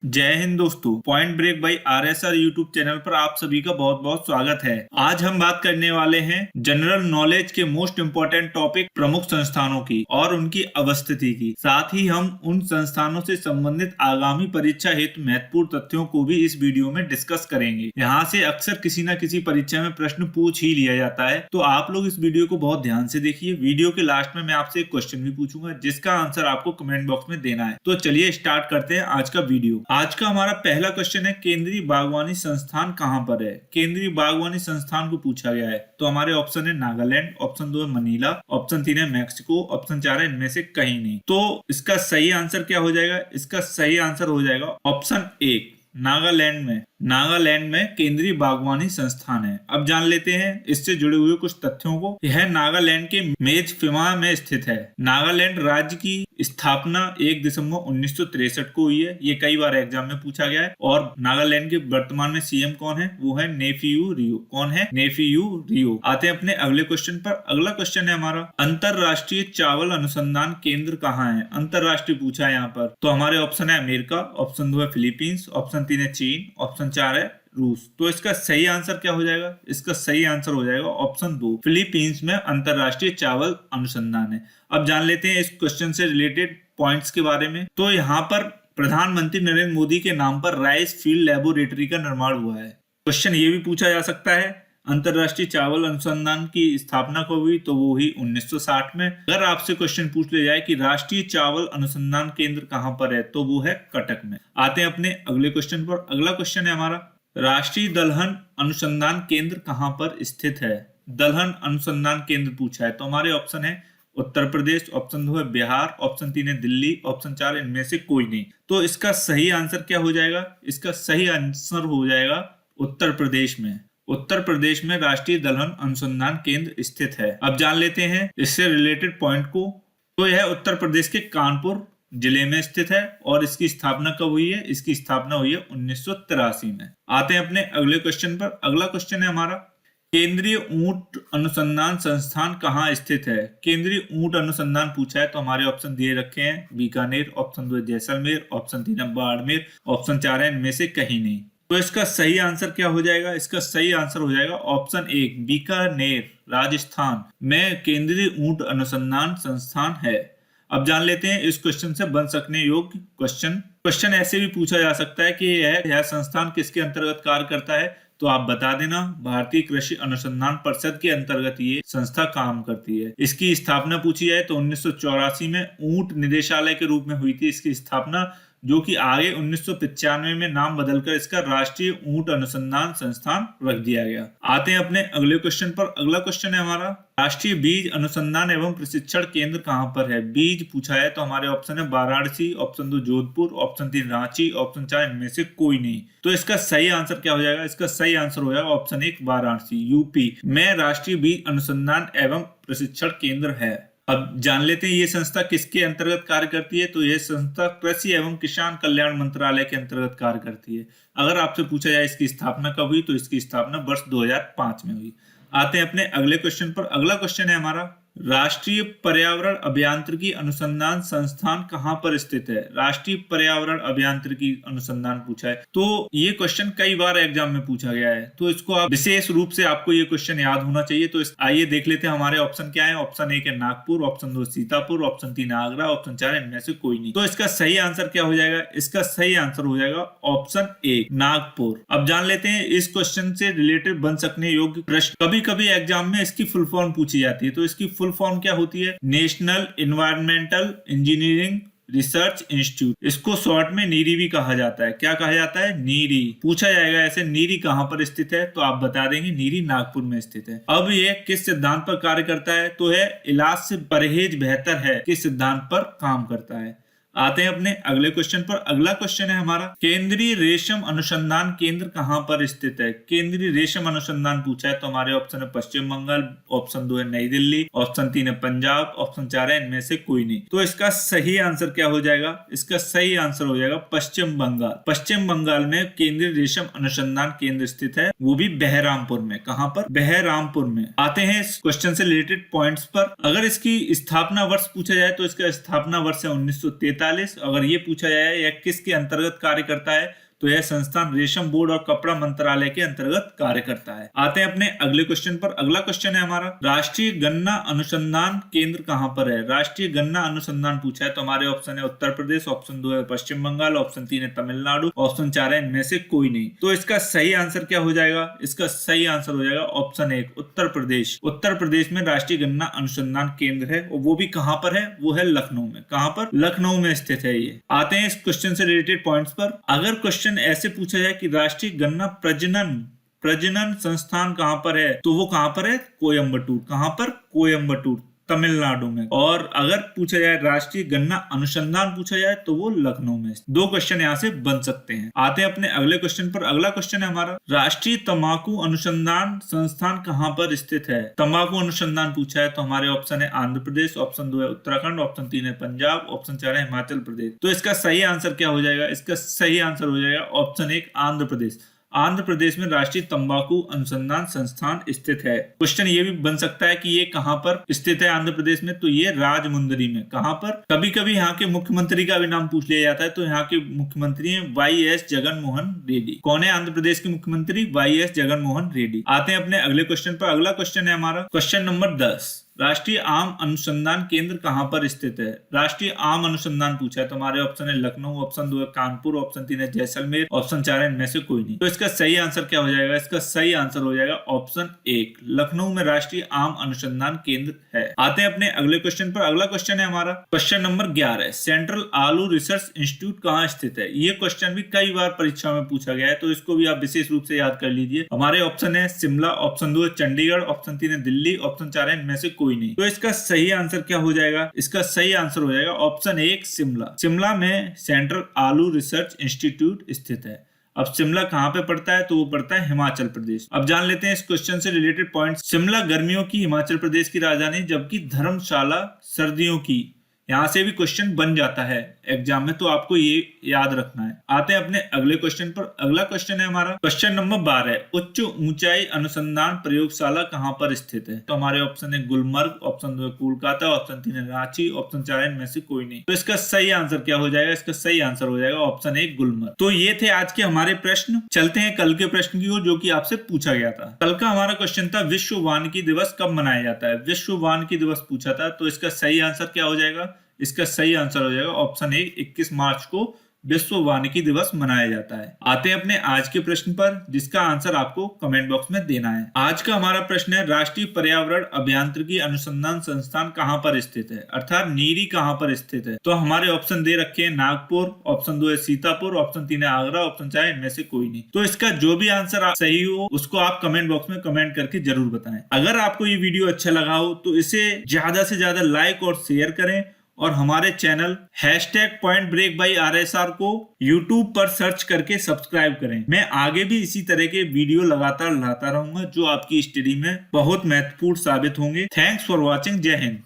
जय हिंद दोस्तों। Point break by RSR YouTube channel पर आप सभी का बहुत बहुत स्वागत है। आज हम बात करने वाले हैं जनरल नॉलेज के मोस्ट इम्पोर्टेंट टॉपिक प्रमुख संस्थानों की और उनकी अवस्थिति की। साथ ही हम उन संस्थानों से संबंधित आगामी परीक्षा हेतु महत्वपूर्ण तथ्यों को भी इस वीडियो में डिस्कस करेंगे। यहाँ से अक्सर किसी न किसी परीक्षा में प्रश्न पूछ ही लिया जाता है, तो आप लोग इस वीडियो को बहुत ध्यान से देखिए। वीडियो के लास्ट में मैं आपसे एक क्वेश्चन भी पूछूंगा जिसका आंसर आपको कमेंट बॉक्स में देना है। तो चलिए स्टार्ट करते हैं आज का वीडियो। आज का हमारा पहला क्वेश्चन है, केंद्रीय बागवानी संस्थान कहां पर है? केंद्रीय बागवानी संस्थान को पूछा गया है। तो हमारे ऑप्शन है नागालैंड, ऑप्शन 2 है मनीला, ऑप्शन 3 है मैक्सिको, ऑप्शन 4 है इनमें से कहीं नहीं। तो इसका सही आंसर क्या हो जाएगा? इसका सही आंसर हो जाएगा ऑप्शन 1 नागालैंड में केंद्रीय बागवानी संस्थान है। अब जान लेते हैं इससे जुड़े हुए कुछ तथ्यों को। यह नागालैंड के मेजफिमा में स्थित है। नागालैंड राज्य की स्थापना 1 दिसंबर 1963 को हुई है। ये कई बार एग्जाम में पूछा गया है। और नागालैंड के वर्तमान में सीएम कौन है? वो है नेफियू रियो। कौन है? नेफियू रियो। आते हैं अपने अगले क्वेश्चन पर। अगला क्वेश्चन है हमारा, अंतरराष्ट्रीय चावल अनुसंधान केंद्र कहाँ है? अंतरराष्ट्रीय पूछा है यहाँ पर। तो हमारे ऑप्शन है अमेरिका, ऑप्शन 2 है फिलीपींस, ऑप्शन 3 है चीन, ऑप्शन 4 है रूस। तो इसका सही आंसर क्या हो जाएगा? इसका सही आंसर हो जाएगा ऑप्शन 2, फिलीपींस में अंतरराष्ट्रीय चावल अनुसंधान है। अब जान लेते हैं इस क्वेश्चन से रिलेटेड पॉइंट्स के बारे में। तो यहाँ पर प्रधानमंत्री नरेंद्र मोदी के नाम पर राइस फील्ड लेबोरेटरी का निर्माण हुआ है। क्वेश्चन ये भी पूछा जा सकता है, अंतरराष्ट्रीय चावल अनुसंधान की स्थापना कब हुई? तो वो हुई 1960 में। अगर आपसे क्वेश्चन पूछ लिया जाए कि राष्ट्रीय चावल अनुसंधान केंद्र कहां पर है, तो वो है कटक में। आते हैं अपने अगले क्वेश्चन पर। अगला क्वेश्चन है हमारा, राष्ट्रीय दलहन अनुसंधान केंद्र कहां पर स्थित है? दलहन अनुसंधान केंद्र पूछा है। तो हमारे ऑप्शन है उत्तर प्रदेश, ऑप्शन 2 है बिहार, ऑप्शन 3 है दिल्ली, ऑप्शन 4 इनमें से कोई नहीं। तो इसका सही आंसर क्या हो जाएगा? इसका सही आंसर हो जाएगा उत्तर प्रदेश में। उत्तर प्रदेश में राष्ट्रीय दलहन अनुसंधान केंद्र स्थित है। अब जान लेते हैं इससे रिलेटेड पॉइंट को। तो यह उत्तर प्रदेश के कानपुर जिले में स्थित है। और इसकी स्थापना कब हुई है? इसकी स्थापना हुई है 1983 में। आते हैं अपने अगले क्वेश्चन पर। अगला क्वेश्चन है हमारा, केंद्रीय ऊंट अनुसंधान संस्थान कहाँ स्थित है? केंद्रीय ऊंट अनुसंधान पूछा है। तो हमारे ऑप्शन दिए रखे हैं Bikaner, option 2 Jaisalmer, option 3 Barmer, option 4 है इनमें से कहीं नहीं। तो इसका सही आंसर क्या हो जाएगा? इसका सही आंसर हो जाएगा ऑप्शन 1, बीकानेर राजस्थान में केंद्रीय ऊंट अनुसंधान संस्थान है। अब जान लेते हैं इस क्वेश्चन से बन सकने योग्य क्वेश्चन ऐसे भी पूछा जा सकता है कि यह संस्थान किसके अंतर्गत कार्य करता है? तो आप बता देना, भारतीय कृषि अनुसंधान परिषद के अंतर्गत ये संस्था काम करती है। इसकी स्थापना पूछी जाए तो 1984 में ऊंट निदेशालय के रूप में हुई थी इसकी स्थापना, जो कि आगे 1995 में नाम बदलकर इसका राष्ट्रीय ऊंट अनुसंधान संस्थान रख दिया गया। आते हैं अपने अगले क्वेश्चन पर। अगला क्वेश्चन है हमारा, राष्ट्रीय बीज अनुसंधान एवं प्रशिक्षण केंद्र कहां पर है? बीज पूछा है। तो हमारे ऑप्शन है Varanasi, option 2 Jodhpur, option 3 Ranchi, option 4 इनमें से कोई नहीं। तो इसका सही आंसर क्या हो जाएगा? इसका सही आंसर हो जाएगा ऑप्शन 1, वाराणसी यूपी में राष्ट्रीय बीज अनुसंधान एवं प्रशिक्षण केंद्र है। अब जान लेते हैं ये संस्था किसके अंतर्गत कार्य करती है। तो यह संस्था कृषि एवं किसान कल्याण मंत्रालय के अंतर्गत कार्य करती है। अगर आपसे पूछा जाए इसकी स्थापना कब हुई, तो इसकी स्थापना वर्ष 2005 में हुई। आते हैं अपने अगले क्वेश्चन पर। अगला क्वेश्चन है हमारा, राष्ट्रीय पर्यावरण अभियांत्रिकी अनुसंधान संस्थान कहां पर स्थित है? राष्ट्रीय पर्यावरण अभियांत्रिकी अनुसंधान पूछा है। तो ये क्वेश्चन कई बार एग्जाम में पूछा गया है, तो इसको आप विशेष रूप से आपको ये क्वेश्चन याद होना चाहिए। तो आइए देख लेते हैं हमारे ऑप्शन क्या है। ऑप्शन 1 है Nagpur, option 2 Sitapur, option 3 Agra, option 4 इनमें से कोई नहीं। तो इसका सही आंसर क्या हो जाएगा? इसका सही आंसर हो जाएगा ऑप्शन 1, नागपुर। अब जान लेते हैं इस क्वेश्चन से रिलेटेड बन सकने योग्य प्रश्न। कभी कभी एग्जाम में इसकी फुल फॉर्म पूछी जाती है। तो इसकी फुल फॉर्म क्या होती है? National environmental engineering research institute. इसको शॉर्ट में नीरी भी कहा जाता है। क्या कहा जाता है? नीरी। पूछा जाएगा ऐसे, नीरी कहां पर स्थित है? तो आप बता देंगे नीरी नागपुर में स्थित है। अब ये किस सिद्धांत पर कार्य करता है? तो है इलाज से परहेज बेहतर है किस सिद्धांत पर काम करता है। आते हैं अपने अगले क्वेश्चन पर। अगला क्वेश्चन है हमारा, केंद्रीय रेशम अनुसंधान केंद्र कहां पर स्थित है? केंद्रीय रेशम अनुसंधान पूछा है। तो हमारे ऑप्शन है पश्चिम बंगाल, ऑप्शन 2 है नई दिल्ली, ऑप्शन 3 है पंजाब, ऑप्शन 4 है इनमें से कोई नहीं। तो इसका सही आंसर क्या हो जाएगा? इसका सही आंसर हो जाएगा पश्चिम बंगाल। पश्चिम बंगाल में केंद्रीय रेशम अनुसंधान केंद्र स्थित है, वो भी बहरामपुर में। कहां पर? बहरामपुर में। आते हैं इस क्वेश्चन से रिलेटेड पॉइंट्स पर। अगर इसकी स्थापना वर्ष पूछा जाए तो इसका स्थापना वर्ष है 1933। 43। अगर ये पूछा जाए यह किसके अंतर्गत कार्य करता है, तो यह संस्थान रेशम बोर्ड और कपड़ा मंत्रालय के अंतर्गत कार्य करता है। आते हैं अपने अगले क्वेश्चन पर। अगला क्वेश्चन है हमारा, राष्ट्रीय गन्ना अनुसंधान केंद्र कहां पर है? राष्ट्रीय गन्ना अनुसंधान पूछा है तो हमारे ऑप्शन है उत्तर प्रदेश, ऑप्शन 2 है पश्चिम बंगाल, ऑप्शन 3 है तमिलनाडु, ऑप्शन 4 है इनमें से कोई नहीं। तो इसका सही आंसर क्या हो जाएगा? इसका सही आंसर हो जाएगा ऑप्शन 1 उत्तर प्रदेश। उत्तर प्रदेश में राष्ट्रीय गन्ना अनुसंधान केंद्र है, और वो भी कहां पर है? वो है लखनऊ में। कहां पर? लखनऊ में स्थित है ये। आते हैं इस क्वेश्चन से रिलेटेड पॉइंट्स पर। अगर क्वेश्चन ऐसे पूछा जाए कि राष्ट्रीय गन्ना प्रजनन संस्थान कहां पर है, तो वो कहां पर है? कोयंबटूर। कहां पर? कोयंबटूर, तमिलनाडु में। और अगर पूछा जाए राष्ट्रीय गन्ना अनुसंधान पूछा जाए तो वो लखनऊ में। 2 क्वेश्चन यहां से बन सकते हैं। आते हैं अपने अगले क्वेश्चन पर। अगला क्वेश्चन है हमारा, राष्ट्रीय तंबाकू अनुसंधान संस्थान कहां पर स्थित है? तंबाकू अनुसंधान पूछा है तो हमारे ऑप्शन है आंध्र प्रदेश, ऑप्शन 2 है उत्तराखंड, ऑप्शन 3 है पंजाब, ऑप्शन 4 है हिमाचल प्रदेश। तो इसका सही आंसर क्या हो जाएगा? इसका सही आंसर हो जाएगा ऑप्शन 1 आंध्र प्रदेश। आंध्र प्रदेश में राष्ट्रीय तंबाकू अनुसंधान संस्थान स्थित है। क्वेश्चन ये भी बन सकता है कि ये कहां पर स्थित है आंध्र प्रदेश में, तो ये राजमुंदरी में। कहां पर? कभी कभी यहाँ के मुख्यमंत्री का भी नाम पूछ लिया जाता है, तो यहाँ के मुख्यमंत्री हैं YS जगनमोहन रेड्डी। कौन है आंध्र प्रदेश के मुख्यमंत्री? YS जगनमोहन रेड्डी। आते हैं अपने अगले क्वेश्चन पर। अगला क्वेश्चन है हमारा क्वेश्चन नंबर 10, राष्ट्रीय आम अनुसंधान केंद्र कहां पर स्थित है? राष्ट्रीय आम अनुसंधान पूछा है तो हमारे ऑप्शन है लखनऊ, ऑप्शन 2 है कानपुर, ऑप्शन 3 है जैसलमेर, ऑप्शन 4 है इनमें से कोई नहीं। तो इसका सही आंसर क्या हो जाएगा? इसका सही आंसर हो जाएगा ऑप्शन 1 लखनऊ में राष्ट्रीय आम अनुसंधान केंद्र है। आते हैं अपने अगले क्वेश्चन पर। अगला क्वेश्चन है हमारा क्वेश्चन नंबर 11, सेंट्रल आलू रिसर्च इंस्टीट्यूट कहां स्थित है? ये क्वेश्चन भी कई बार परीक्षा में पूछा गया है, तो इसको भी आप विशेष रूप से याद कर लीजिए। हमारे ऑप्शन है शिमला, ऑप्शन 2 है चंडीगढ़, ऑप्शन 3 है दिल्ली, ऑप्शन 4 है इनमें से कोई नहीं। तो इसका सही आंसर क्या हो जाएगा? इसका सही आंसर हो जाएगा ऑप्शन 1 शिमला। शिमला में सेंट्रल आलू रिसर्च इंस्टीट्यूट स्थित है। अब शिमला कहां पे पड़ता है? तो वो पड़ता है हिमाचल प्रदेश। अब जान लेते हैं इस क्वेश्चन से रिलेटेड पॉइंट्स। शिमला गर्मियों की, हिमाचल प्रदेश की राजधानी, जबकि धर्मशाला सर्दियों की। यहां से भी क्वेश्चन बन जाता है एग्जाम में, तो आपको ये याद रखना है। आते हैं अपने अगले क्वेश्चन पर। अगला क्वेश्चन है हमारा क्वेश्चन नंबर 12, उच्च ऊंचाई अनुसंधान प्रयोगशाला कहां पर स्थित है? तो हमारे ऑप्शन है गुलमर्ग, ऑप्शन 2 है कोलकाता, ऑप्शन 3 है रांची, ऑप्शन 4 है इनमें से कोई नहीं। तो इसका सही आंसर क्या हो जाएगा? इसका सही आंसर हो जाएगा ऑप्शन 1 गुलमर्ग। तो ये थे आज के हमारे प्रश्न। चलते हैं कल के प्रश्न की ओर, जो कि आपसे पूछा गया था। कल का हमारा क्वेश्चन था विश्व वानिकी दिवस कब मनाया जाता है? विश्व वानिकी दिवस पूछा था, तो इसका सही आंसर क्या हो जाएगा? इसका सही आंसर हो जाएगा ऑप्शन 1 21 मार्च को विश्व वानिकी दिवस मनाया जाता है। आते हैं अपने आज के प्रश्न पर, जिसका आंसर आपको कमेंट बॉक्स में देना है। आज का हमारा प्रश्न है, राष्ट्रीय पर्यावरण अभियांत्रिकी अनुसंधान संस्थान कहां पर स्थित है, अर्थात नीरी कहां पर स्थित है? तो हमारे ऑप्शन दे रखे हैं नागपुर, ऑप्शन 2 है सीतापुर, ऑप्शन 3 है आगरा, ऑप्शन 4 इनमें से कोई नहीं। तो इसका जो भी आंसर सही हो उसको आप कमेंट बॉक्स में कमेंट करके जरूर बताएं। अगर आपको ये वीडियो अच्छा लगा हो तो इसे ज्यादा से ज्यादा लाइक और शेयर करें, और हमारे चैनल #PointBreak by RSR को YouTube पर सर्च करके सब्सक्राइब करें। मैं आगे भी इसी तरह के वीडियो लगातार लाता रहूंगा, जो आपकी स्टडी में बहुत महत्वपूर्ण साबित होंगे। Thanks for watching. जय हिंद।